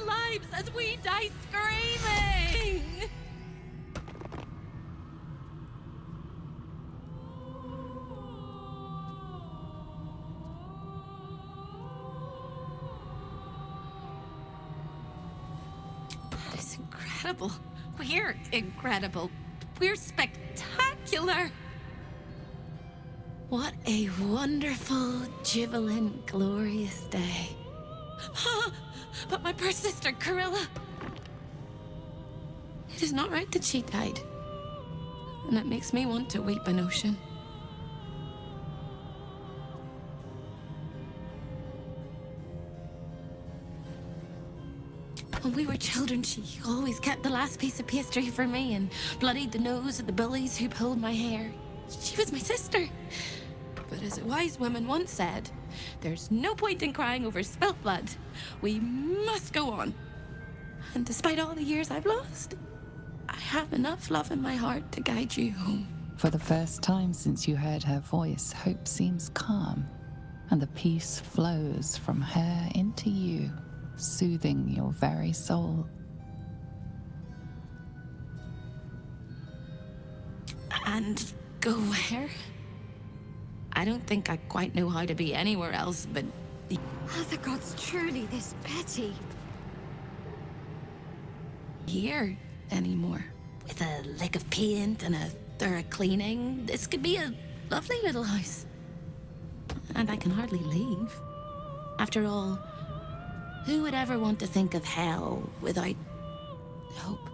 our lives as we die screaming! That is incredible. We're incredible. We're spectacular. What a wonderful, jubilant, glorious day. But my poor sister, Corilla. It is not right that she died. And it makes me want to weep an ocean. When we were children, she always kept the last piece of pastry for me and bloodied the nose of the bullies who pulled my hair. She was my sister. But as a wise woman once said, there's no point in crying over spilt blood. We must go on. And despite all the years I've lost, I have enough love in my heart to guide you home. For the first time since you heard her voice, hope seems calm, and the peace flows from her into you, soothing your very soul. And go where? I don't think I quite know how to be anywhere else, but... Are the gods truly this petty? Here anymore. With a lick of paint and a thorough cleaning, this could be a lovely little house. And I can hardly leave. After all, who would ever want to think of hell without hope?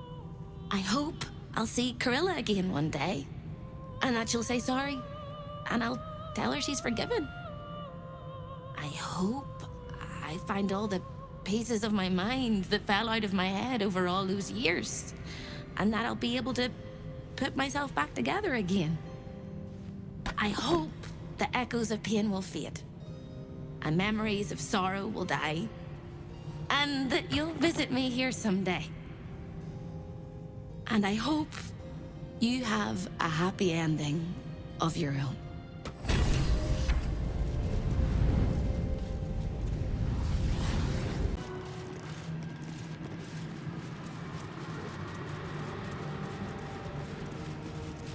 I hope I'll see Corilla again one day, and that she'll say sorry, and I'll tell her she's forgiven. I hope I find all the pieces of my mind that fell out of my head over all those years, and that I'll be able to put myself back together again. I hope the echoes of pain will fade, and memories of sorrow will die, and that you'll visit me here someday. And I hope you have a happy ending of your own.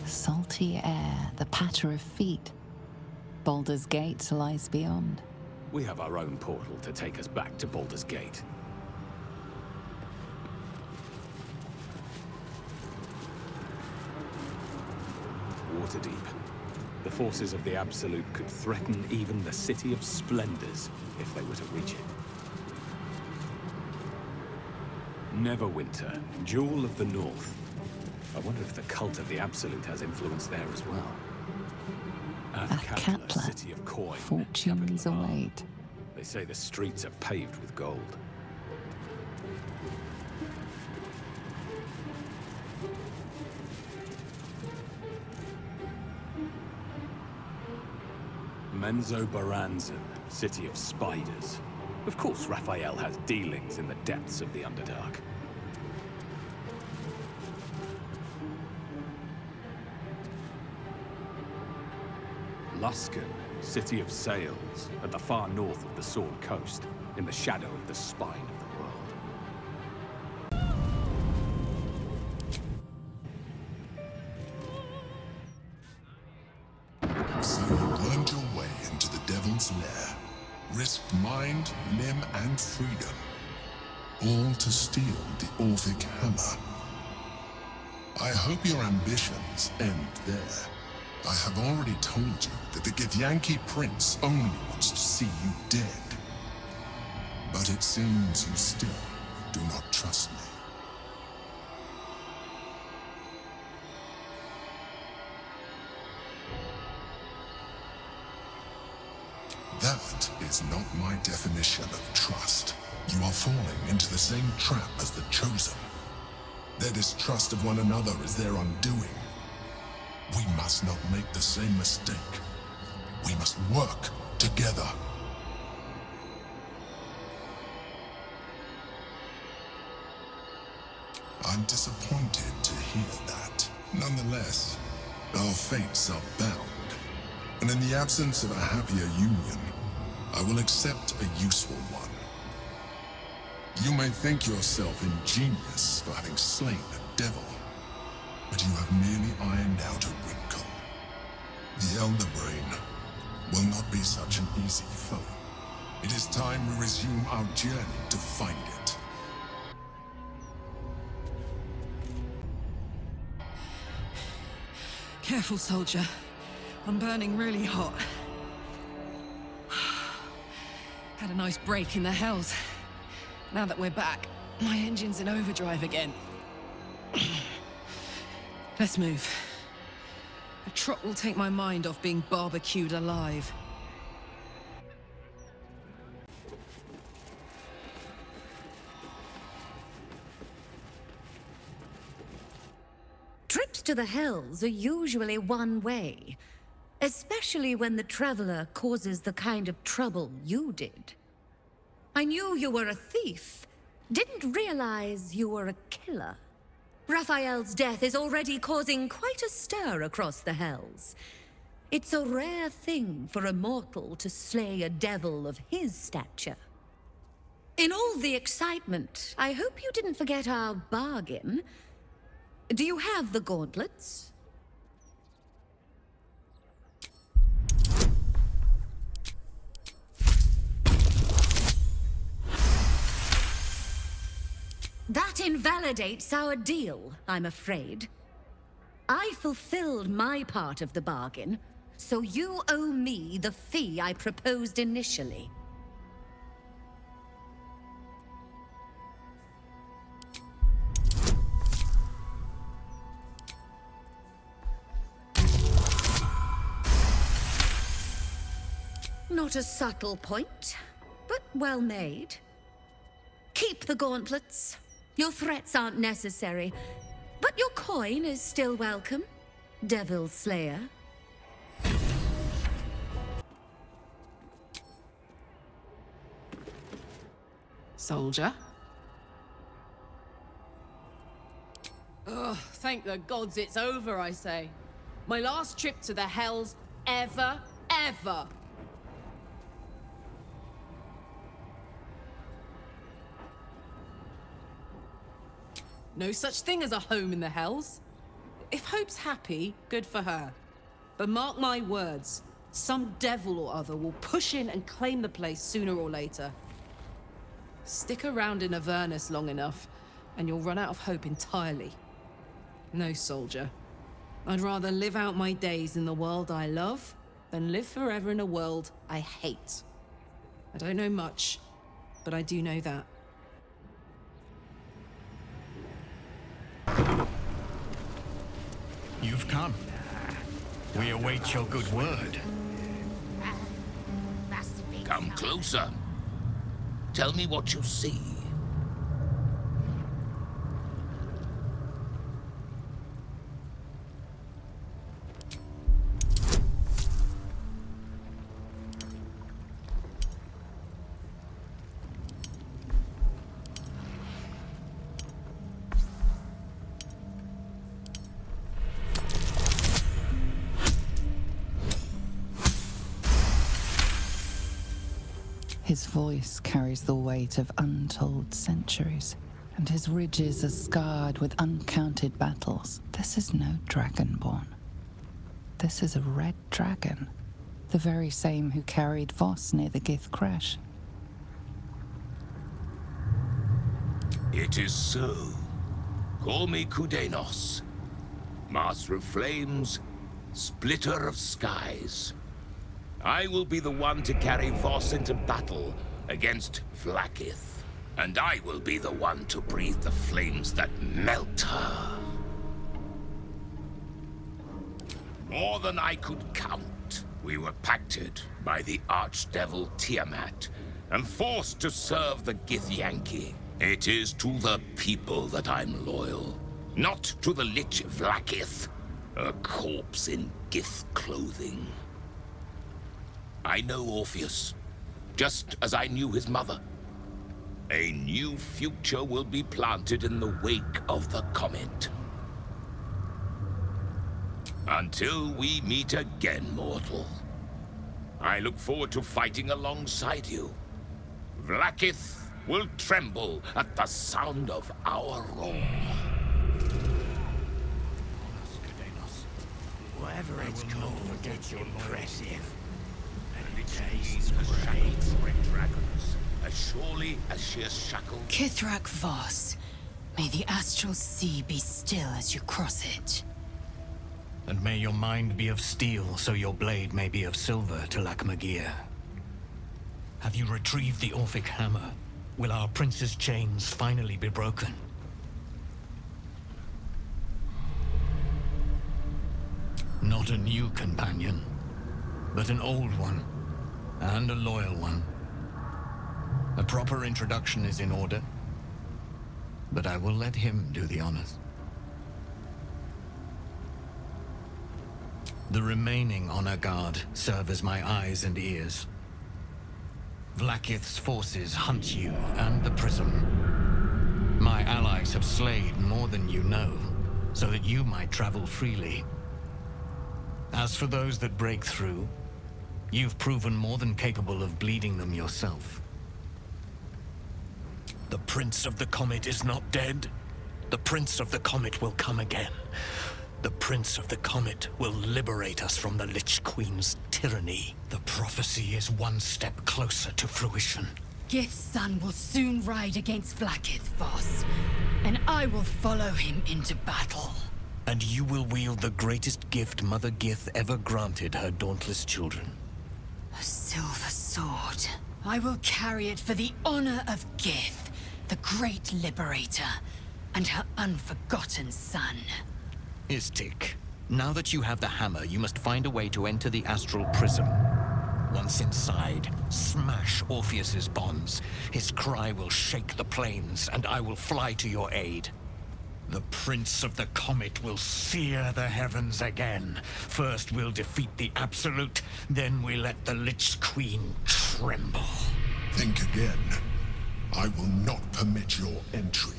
Salty air, the patter of feet. Baldur's Gate lies beyond. We have our own portal to take us back to Baldur's Gate. Waterdeep. The forces of the Absolute could threaten even the City of Splendors if they were to reach it. Neverwinter, Jewel of the North. I wonder if the cult of the Absolute has influence there as well. Athkatla, City of Coin, fortunes capital of Ar. await. They say the streets are paved with gold. Menzoberranzan, City of Spiders. Of course, Raphael has dealings in the depths of the Underdark. Luskan, City of Sails, at the far north of the Sword Coast, in the shadow of the spine of the world. So you learned your way into the Devil's Lair, risked mind, limb, and freedom, all to steal the Orphic Hammer. I hope your ambitions end there. I have already told you that the Githyanki Prince only wants to see you dead. But it seems you still do not trust me. That is not my definition of trust. You are falling into the same trap as the Chosen. Their distrust of one another is their undoing. We must not make the same mistake. We must work together. I'm disappointed to hear that. Nonetheless, our fates are bound. And in the absence of a happier union, I will accept a useful one. You may think yourself ingenious for having slain a devil, but you have merely ironed out a wrinkle. The Elder Brain will not be such an easy foe. It is time we resume our journey to find it. Careful, soldier. I'm burning really hot. Had a nice break in the hells. Now that we're back, my engine's in overdrive again. Let's move. A trot will take my mind off being barbecued alive. Trips to the Hells are usually one way, especially when the traveler causes the kind of trouble you did. I knew you were a thief, didn't realize you were a killer. Raphael's death is already causing quite a stir across the Hells. It's a rare thing for a mortal to slay a devil of his stature. In all the excitement, I hope you didn't forget our bargain. Do you have the gauntlets? That invalidates our deal, I'm afraid. I fulfilled my part of the bargain, so you owe me the fee I proposed initially. Not a subtle point, but well made. Keep the gauntlets. Your threats aren't necessary, but your coin is still welcome, Devil Slayer. Soldier? Ugh, thank the gods it's over, I say. My last trip to the Hells ever. No such thing as a home in the Hells. If Hope's happy, good for her. But mark my words, some devil or other will push in and claim the place sooner or later. Stick around in Avernus long enough, and you'll run out of hope entirely. No, soldier. I'd rather live out my days in the world I love than live forever in a world I hate. I don't know much, but I do know that. You've come. We await your good word. Come closer. Tell me what you see. His voice carries the weight of untold centuries, and his ridges are scarred with uncounted battles. This is no dragonborn. This is a red dragon, the very same who carried Voss near the Gith crash. It is so. Call me Kudenos, Master of Flames, Splitter of Skies. I will be the one to carry Voss into battle against Vlaakith. And I will be the one to breathe the flames that melt her. More than I could count, we were pacted by the archdevil Tiamat and forced to serve the Githyanki. It is to the people that I'm loyal, not to the Lich Vlaakith, a corpse in Gith clothing. I know Orpheus, just as I knew his mother. A new future will be planted in the wake of the comet. Until we meet again, mortal. I look forward to fighting alongside you. Vlaakith will tremble at the sound of our roar. Whatever it's called, it's impressive. And it tastes great. Dragons, as surely as she has shackled. Kithrak Voss, may the astral sea be still as you cross it. And may your mind be of steel, so your blade may be of silver to Lae'zel. Have you retrieved the Orphic hammer? Will our prince's chains finally be broken? Not a new companion, but an old one, and a loyal one. A proper introduction is in order, but I will let him do the honors. The remaining honor guard serve as my eyes and ears. Vlaakith's forces hunt you and the prism. My allies have slayed more than you know, so that you might travel freely. As for those that break through, you've proven more than capable of bleeding them yourself. The Prince of the Comet is not dead. The Prince of the Comet will come again. The Prince of the Comet will liberate us from the Lich Queen's tyranny. The prophecy is one step closer to fruition. Gith's son will soon ride against Vlaakith, Voss, and I will follow him into battle. And you will wield the greatest gift Mother Gith ever granted her dauntless children. A silver sword. I will carry it for the honor of Gith, the great liberator, and her unforgotten son. Istik, now that you have the hammer, you must find a way to enter the astral prism. Once inside, smash Orpheus's bonds. His cry will shake the plains, and I will fly to your aid. The Prince of the Comet will sear the heavens again. First we'll defeat the Absolute, then we let the Lich Queen tremble. Think again. I will not permit your entry.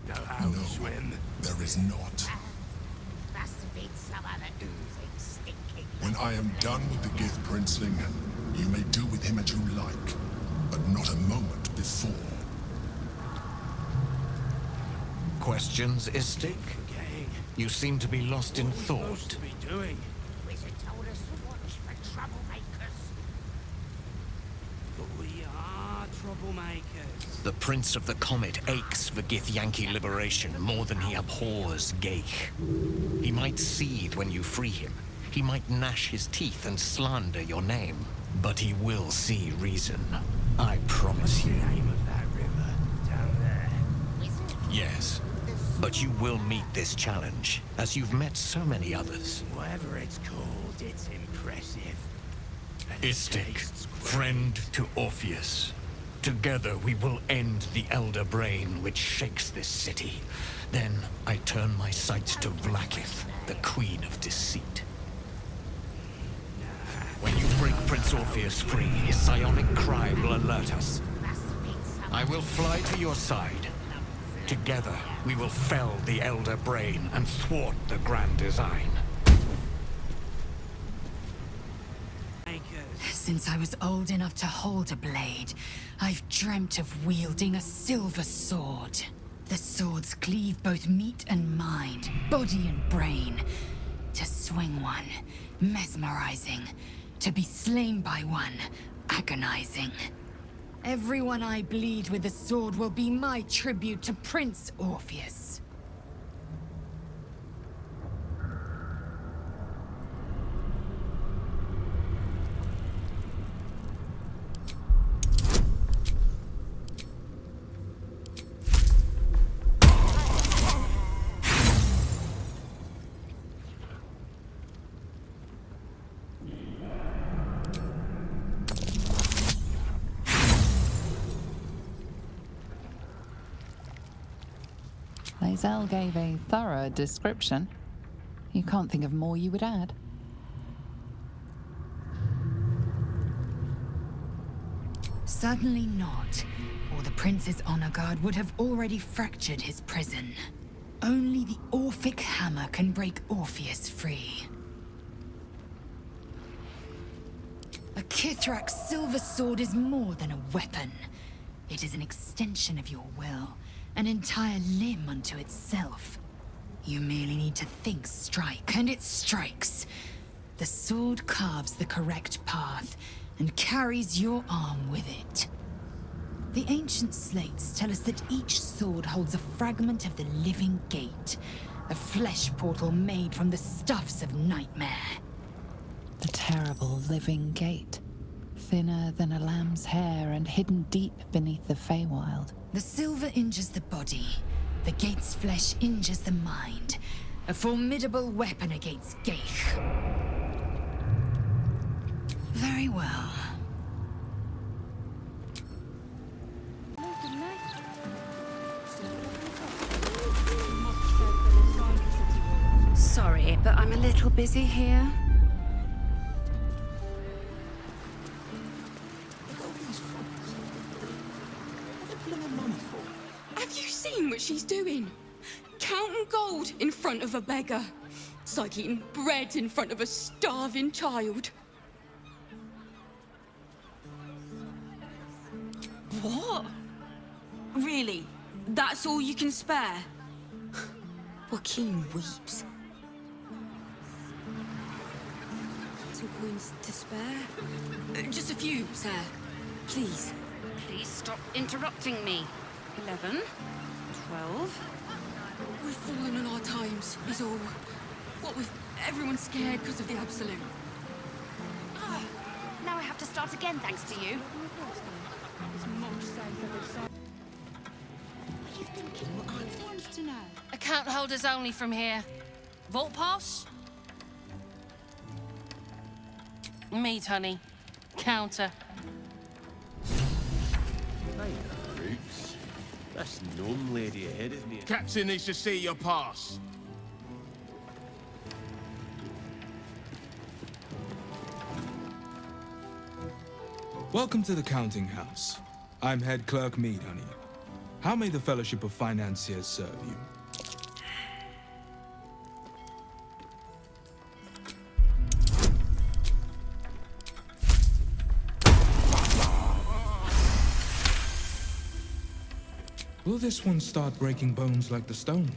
No, there is not. When I am done with the Gith Princeling, you may do with him as you like, but not a moment before. Questions, Istik? You seem to be lost in thought. Wizard told us to watch for troublemakers. But we are troublemakers. The Prince of the Comet aches for Githyanki liberation more than he abhors Geich. He might seethe when you free him. He might gnash his teeth and slander your name. But he will see reason. I promise you. What's the name of that river down there? Yes. But you will meet this challenge, as you've met so many others. Whatever it's called, it's impressive. And it Istik, tastes great. friend to Orpheus. Together we will end the Elder Brain which shakes this city. Then I turn my sights to Vlaakith, the Queen of Deceit. When you break Prince Orpheus free, his psionic cry will alert us. I will fly to your side. Together, we will fell the Elder Brain and thwart the grand design. Since I was old enough to hold a blade, I've dreamt of wielding a silver sword. The swords cleave both meat and mind, body and brain. To swing one, mesmerizing. To be slain by one, agonizing. Everyone I bleed with the sword will be my tribute to Prince Orpheus. Lae'zel gave a thorough description. You can't think of more you would add. Certainly not, or the Prince's honor guard would have already fractured his prison. Only the Orphic hammer can break Orpheus free. A Kithrak's silver sword is more than a weapon. It is an extension of your will, an entire limb unto itself. You merely need to think strike, and it strikes. The sword carves the correct path, and carries your arm with it. The ancient slates tell us that each sword holds a fragment of the living gate, a flesh portal made from the stuffs of nightmare. The terrible living gate, thinner than a lamb's hair and hidden deep beneath the Feywild. The silver injures the body, the gate's flesh injures the mind. A formidable weapon against Gaich. Very well. Sorry, but I'm a little busy here. Have you seen what she's doing? Counting gold in front of a beggar. It's like eating bread in front of a starving child. What? Really? That's all you can spare? Joaquin weeps. Some coins to spare? Just a few, sir. Please. Please stop interrupting me. 11, 12. We've fallen on our times, is all. What with everyone scared because of the Absolute. Now I have to start again thanks to you. What are you thinking? What I want to know. Account holders only from here. Vault pass? Meat, honey. Counter. Roots. This gnome lady ahead of me. Captain needs to see your pass. Welcome to the counting house. I'm head clerk Mead, honey. How may the Fellowship of Financiers serve you? Will this one start breaking bones like the stone?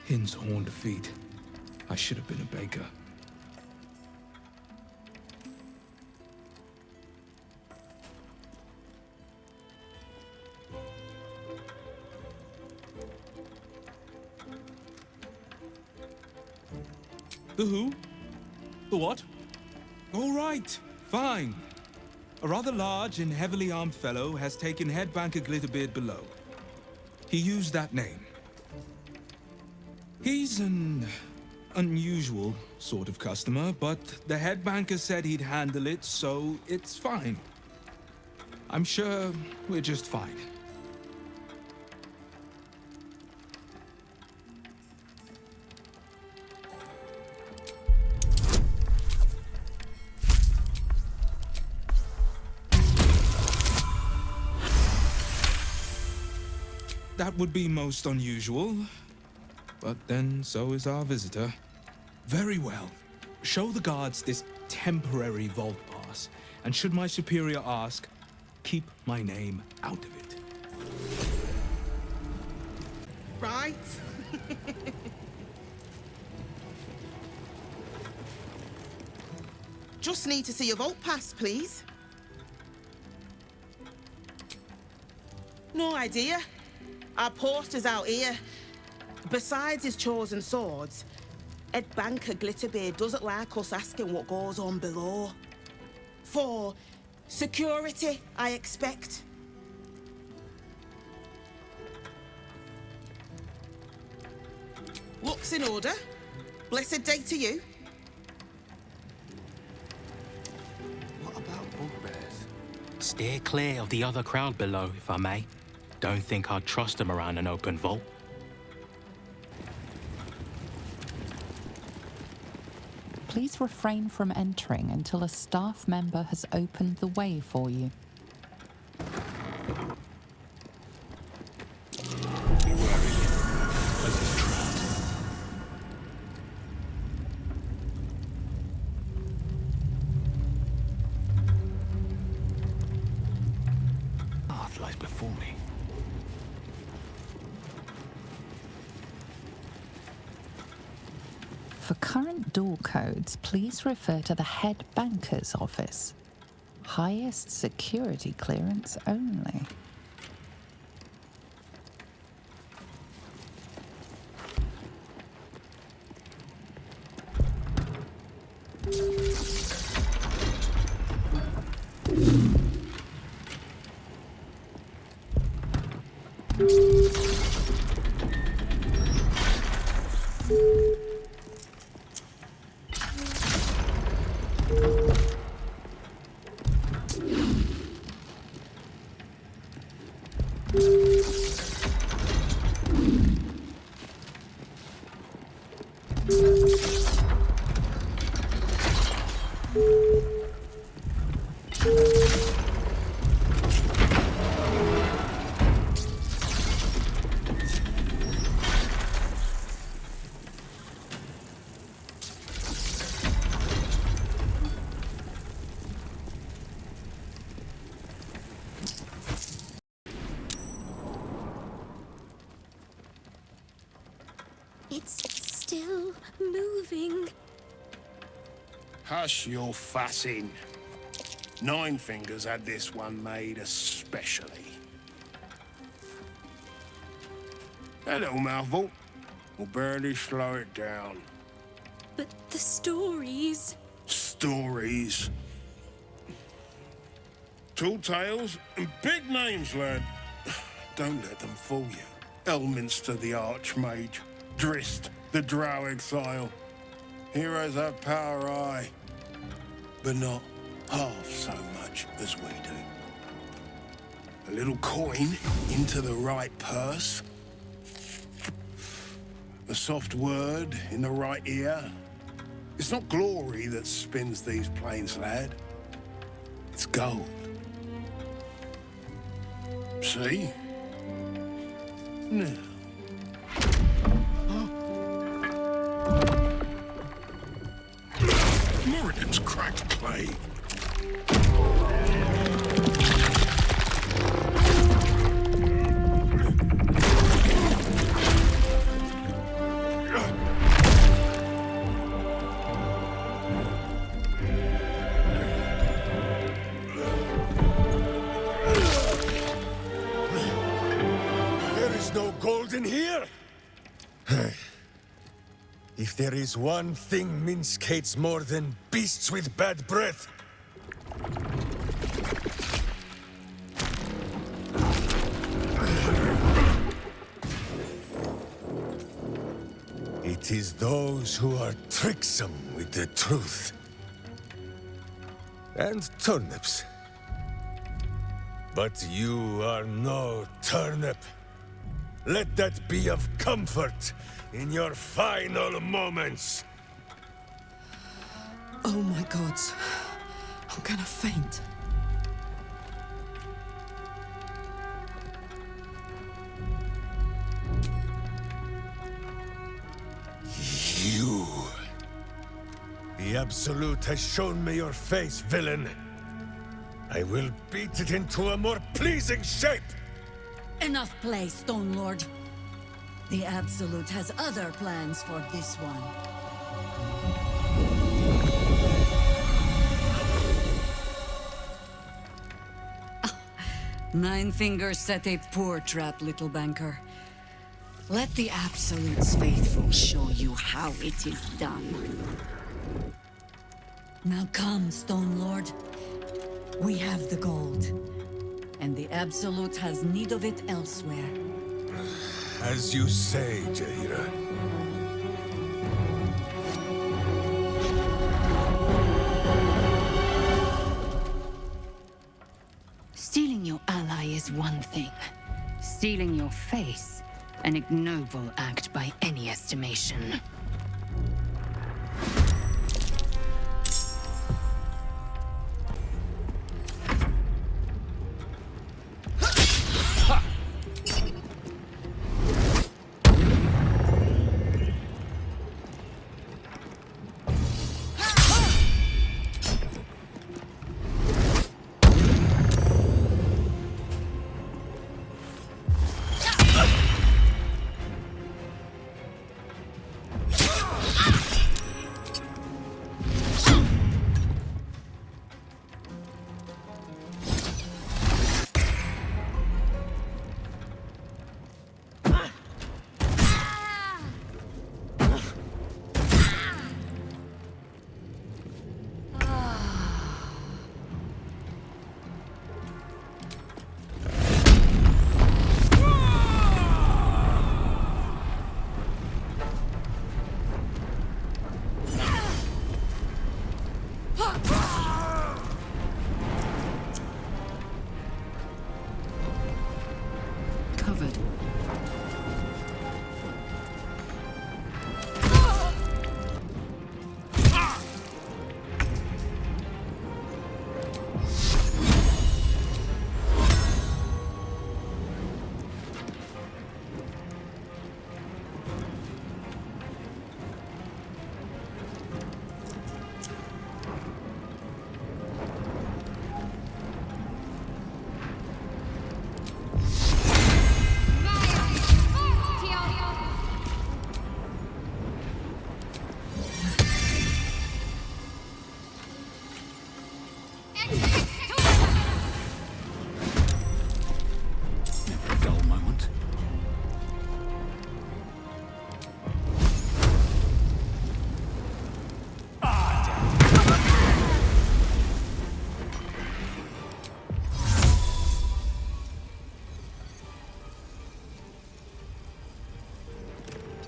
Hin's horned feet. I should have been a baker. The who? The what? All right, fine. A rather large and heavily armed fellow has taken head banker Glitterbeard below. He used that name. He's an unusual sort of customer, but the head banker said he'd handle it, so it's fine. I'm sure we're just fine. That would be most unusual, but then so is our visitor. Very well. Show the guards this temporary vault pass, and should my superior ask, keep my name out of it. Right. Just need to see your vault pass, please. No idea. Our poster's out here. Besides his chosen swords, Head Banker Glitterbeard doesn't like us asking what goes on below. For security, I expect. Looks in order. Blessed day to you. What about bugbears? Steer clear of the other crowd below, if I may. Don't think I'd trust them around an open vault. Please refrain from entering until a staff member has opened the way for you. For current door codes, please refer to the head banker's office. Highest security clearance only. It's still moving. Hush your fussing. Nine Fingers had this one made especially. A little mouthful will barely slow it down. But the stories... Stories. Tall tales and big names, lad. Don't let them fool you. Elminster the Archmage. Drist the Drow Exile. Heroes have power, aye, but not half so much as we do. A little coin into the right purse. A soft word in the right ear. It's not glory that spins these plains, lad. It's gold. See? Now. Moradin's cracked clay. There is no gold in here. If there is one thing Minsk hates more than beasts with bad breath, it is those who are tricksome with the truth. And turnips. But you are no turnip. Let that be of comfort in your final moments. Oh my gods. I'm gonna faint. You. The Absolute has shown me your face, villain. I will beat it into a more pleasing shape. Enough play, Stone Lord. The Absolute has other plans for this one. Nine Fingers set a poor trap, little banker. Let the Absolute's faithful show you how it is done. Now come, Stone Lord. We have the gold, and the Absolute has need of it elsewhere. As you say, Jaira. Stealing your ally is one thing. Stealing your face, an ignoble act by any estimation.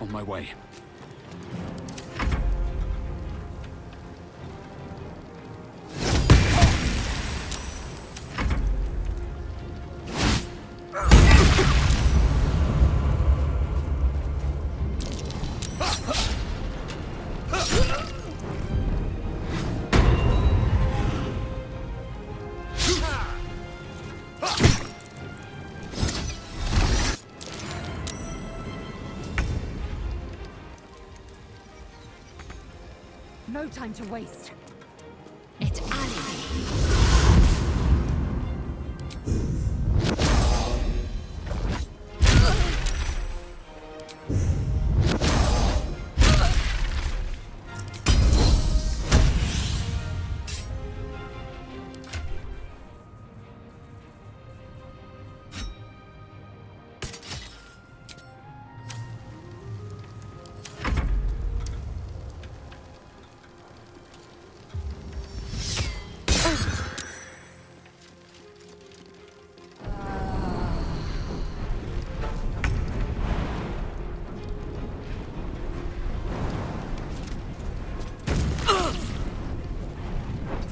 On my way. No time to waste. It's Ali.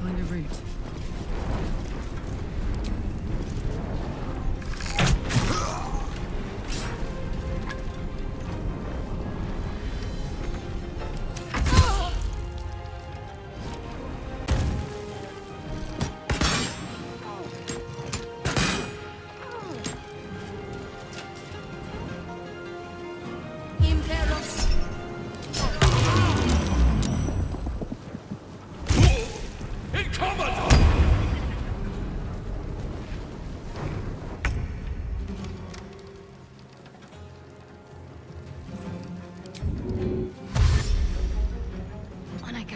Find a route. On I go.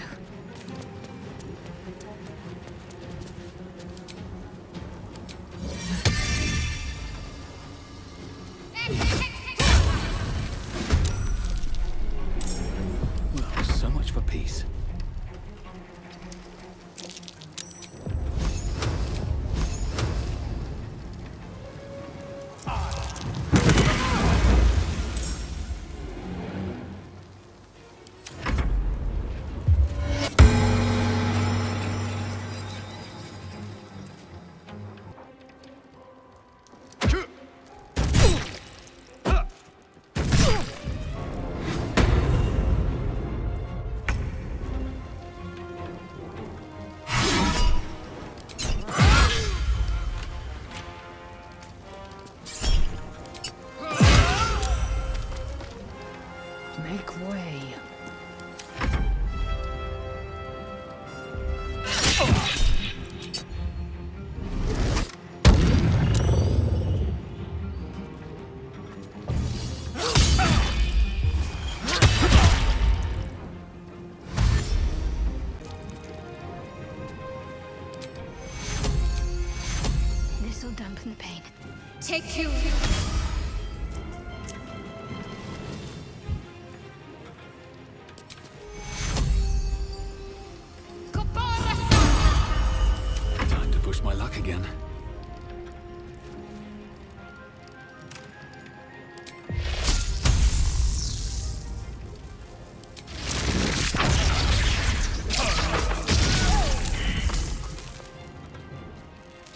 Well, so much for peace. Make way. This'll dampen the pain. Take two. Time to push my luck again.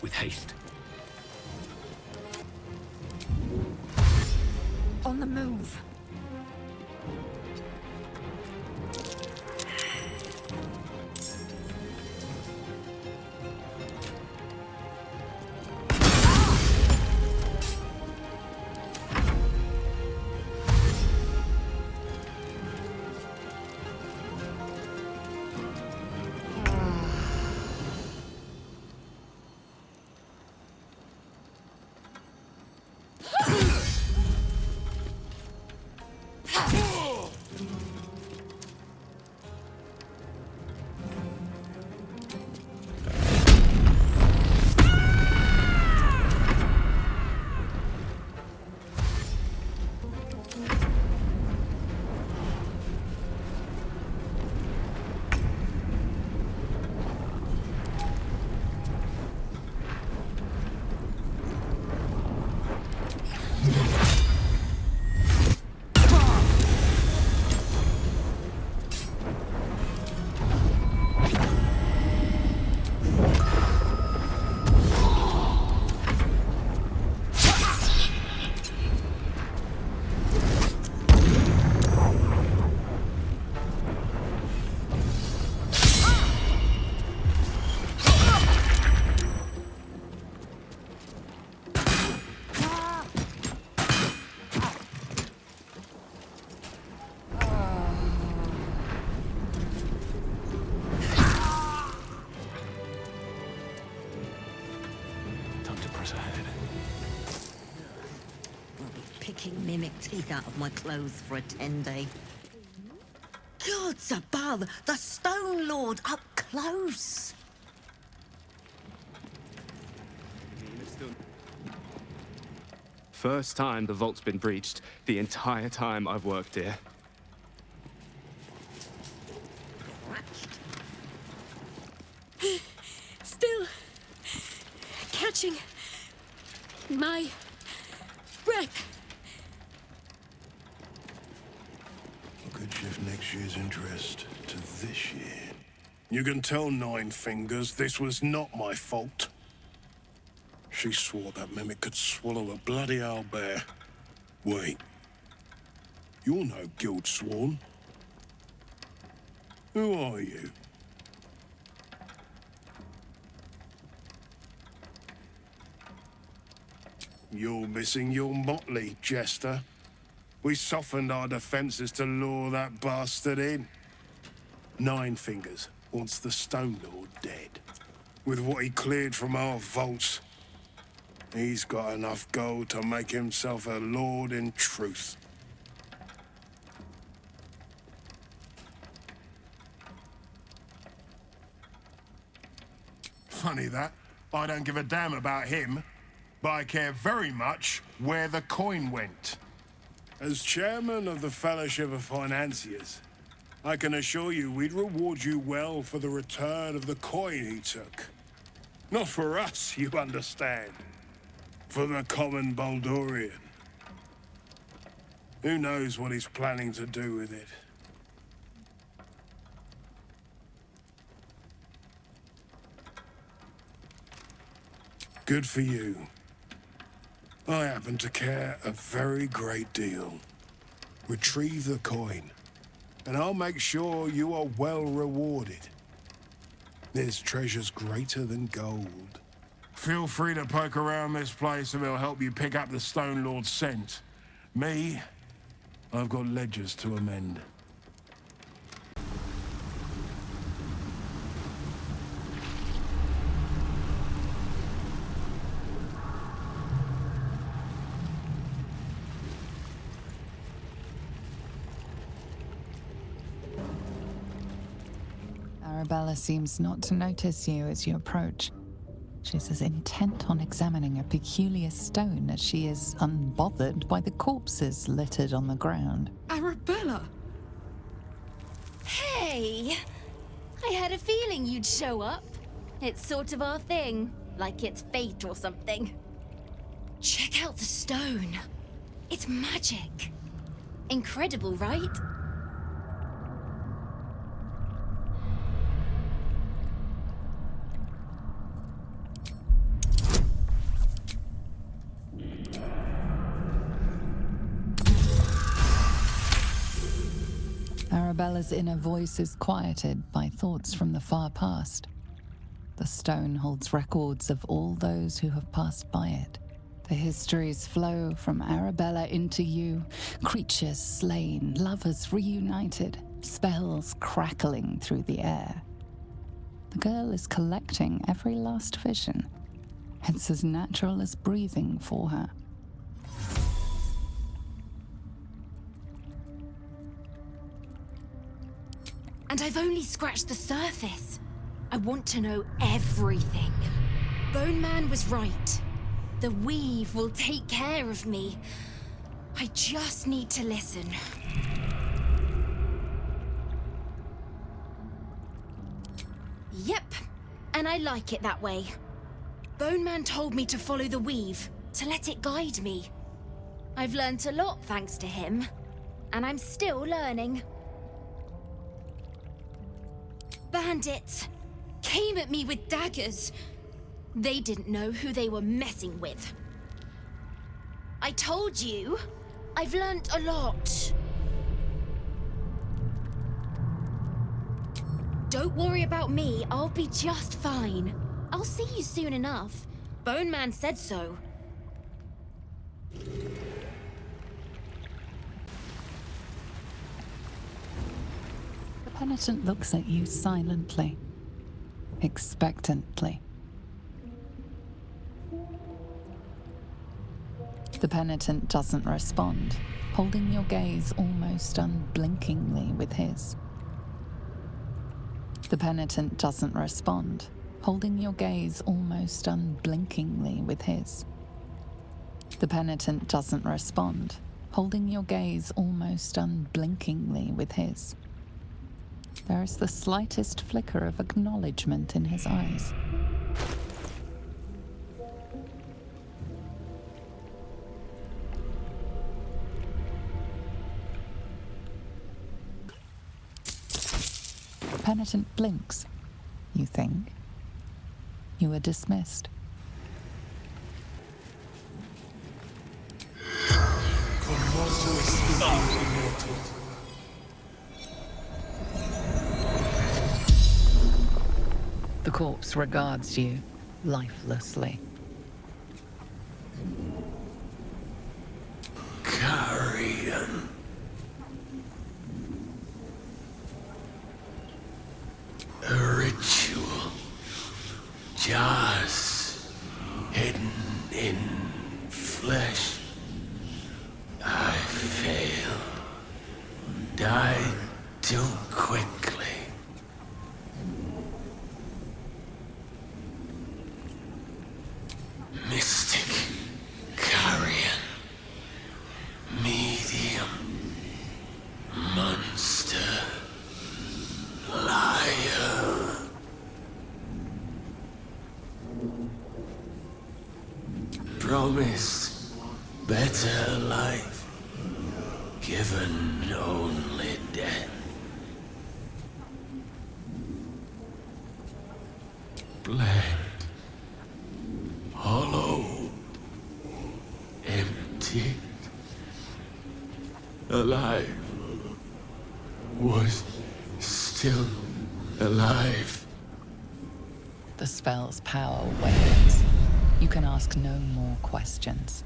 With haste. On the move. teeth out of my clothes for a 10-day. Gods above, the Stone Lord up close. First time the vault's been breached the entire time I've worked here. Still catching my breath. I could shift next year's interest to this year. You can tell Nine Fingers this was not my fault. She swore that mimic could swallow a bloody owlbear. Wait. You're no guild sworn. Who are you? You're missing your motley, Jester. We softened our defenses to lure that bastard in. Nine Fingers wants the Stone Lord dead. With what he cleared from our vaults, he's got enough gold to make himself a lord in truth. Funny that. I don't give a damn about him, but I care very much where the coin went. As chairman of the Fellowship of Financiers, I can assure you we'd reward you well for the return of the coin he took. Not for us, you understand. For the common Baldurian. Who knows what he's planning to do with it? Good for you. I happen to care a very great deal. Retrieve the coin, and I'll make sure you are well rewarded. There's treasures greater than gold. Feel free to poke around this place and it'll help you pick up the Stone Lord's scent. Me, I've got ledgers to amend. Arabella seems not to notice you as you approach. She's as intent on examining a peculiar stone as she is unbothered by the corpses littered on the ground. Arabella! Hey! I had a feeling you'd show up. It's sort of our thing, like it's fate or something. Check out the stone. It's magic. Incredible, right? Arabella's inner voice is quieted by thoughts from the far past. The stone holds records of all those who have passed by it. The histories flow from Arabella into you, creatures slain, lovers reunited, spells crackling through the air. The girl is collecting every last vision. It's as natural as breathing for her. And I've only scratched the surface. I want to know everything. Bone Man was right. The weave will take care of me. I just need to listen. Yep, and I like it that way. Bone Man told me to follow the weave, to let it guide me. I've learned a lot thanks to him, and I'm still learning. Bandits came at me with daggers. They didn't know who they were messing with. I told you, I've learnt a lot. Don't worry about me, I'll be just fine. I'll see you soon enough. Bone Man said so. The penitent looks at you silently, expectantly. The penitent doesn't respond, holding your gaze almost unblinkingly with his. The penitent doesn't respond, holding your gaze almost unblinkingly with his. The penitent doesn't respond, holding your gaze almost unblinkingly with his. There is the slightest flicker of acknowledgement in his eyes. The penitent blinks. You think. You are dismissed. The corpse regards you lifelessly. Carrion. A ritual. Just hidden in flesh. I failed. Died too quickly. Mystic. Carrion. Medium. Monster. Liar. Promised better life, given only death. Bled, hollow, empty, alive, was still alive. The spell's power wanes. You can ask no more questions.